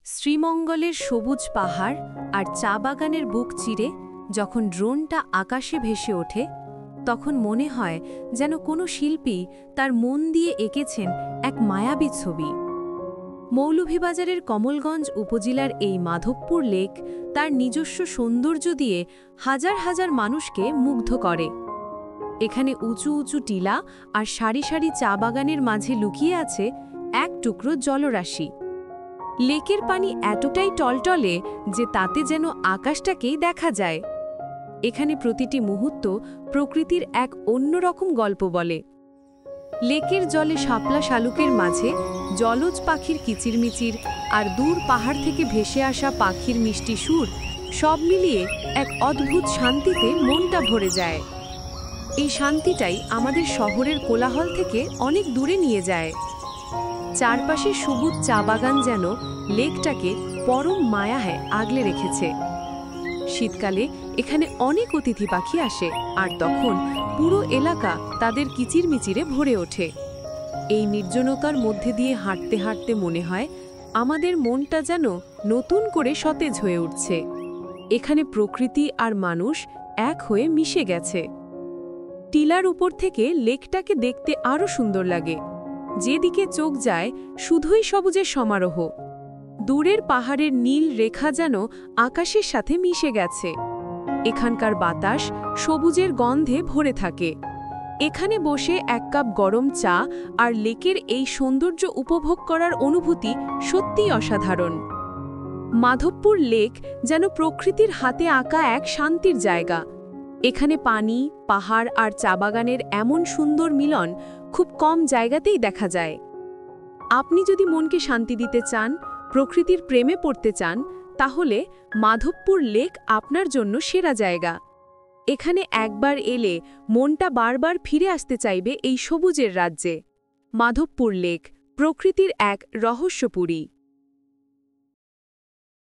শ্রীমঙ্গলের সবুজ পাহাড় আর চা বাগানের বুক চিরে যখন ড্রোনটা আকাশে ভেসে ওঠে তখন মনে হয় যেন কোনো শিল্পী তার মন দিয়ে এঁকেছেন এক মায়াবী ছবি। মৌলভীবাজারের কমলগঞ্জ উপজেলার এই মাধবপুর লেক তার নিজস্ব সৌন্দর্য দিয়ে হাজার হাজার মানুষকে মুগ্ধ করে। এখানে উঁচু উঁচু টিলা আর সারি সারি চা বাগানের মাঝে লুকিয়ে আছে এক টুকরো জলরাশি। লেকের পানি এতটাই টলটলে যে তাতে যেন আকাশটাকেই দেখা যায়। এখানে প্রতিটি মুহূর্ত প্রকৃতির এক অন্যরকম গল্প বলে। লেকের জলে শাপলা শালুকের মাঝে জলজ পাখির কিচিরমিচির আর দূর পাহাড় থেকে ভেসে আসা পাখির মিষ্টি সুর সব মিলিয়ে এক অদ্ভুত শান্তিতে মনটা ভরে যায়। এই শান্তিটাই আমাদের শহরের কোলাহল থেকে অনেক দূরে নিয়ে যায়। চারপাশে সবুজ চা বাগান যেন লেকটাকে পরম মায়ায় আগলে রেখেছে। শীতকালে এখানে অনেক অতিথি পাখি আসে আর তখন পুরো এলাকা তাদের কিচিরমিচিরে ভরে ওঠে। এই নির্জনতার মধ্যে দিয়ে হাঁটতে হাঁটতে মনে হয় আমাদের মনটা যেন নতুন করে সতেজ হয়ে উঠছে। এখানে প্রকৃতি আর মানুষ এক হয়ে মিশে গেছে। টিলার উপর থেকে লেকটাকে দেখতে আরও সুন্দর লাগে। যেদিকে চোখ যায় শুধুই সবুজের সমারোহ। দূরের পাহাড়ের নীল রেখা যেন আকাশের সাথে মিশে গেছে। এখানকার বাতাস সবুজের গন্ধে ভরে থাকে। এখানে বসে এক কাপ গরম চা আর লেকের এই সৌন্দর্য উপভোগ করার অনুভূতি সত্যিই অসাধারণ। মাধবপুর লেক যেন প্রকৃতির হাতে আঁকা এক শান্তির জায়গা। এখানে পানি, পাহাড় আর চা বাগানের এমন সুন্দর মিলন খুব কম জায়গাতেই দেখা যায়। আপনি যদি মনকে শান্তি দিতে চান, প্রকৃতির প্রেমে পড়তে চান, তাহলে মাধবপুর লেক আপনার জন্য সেরা জায়গা। এখানে একবার এলে মনটা বারবার ফিরে আসতে চাইবে এই সবুজের রাজ্যে। মাধবপুর লেক প্রকৃতির এক রহস্যপুরী।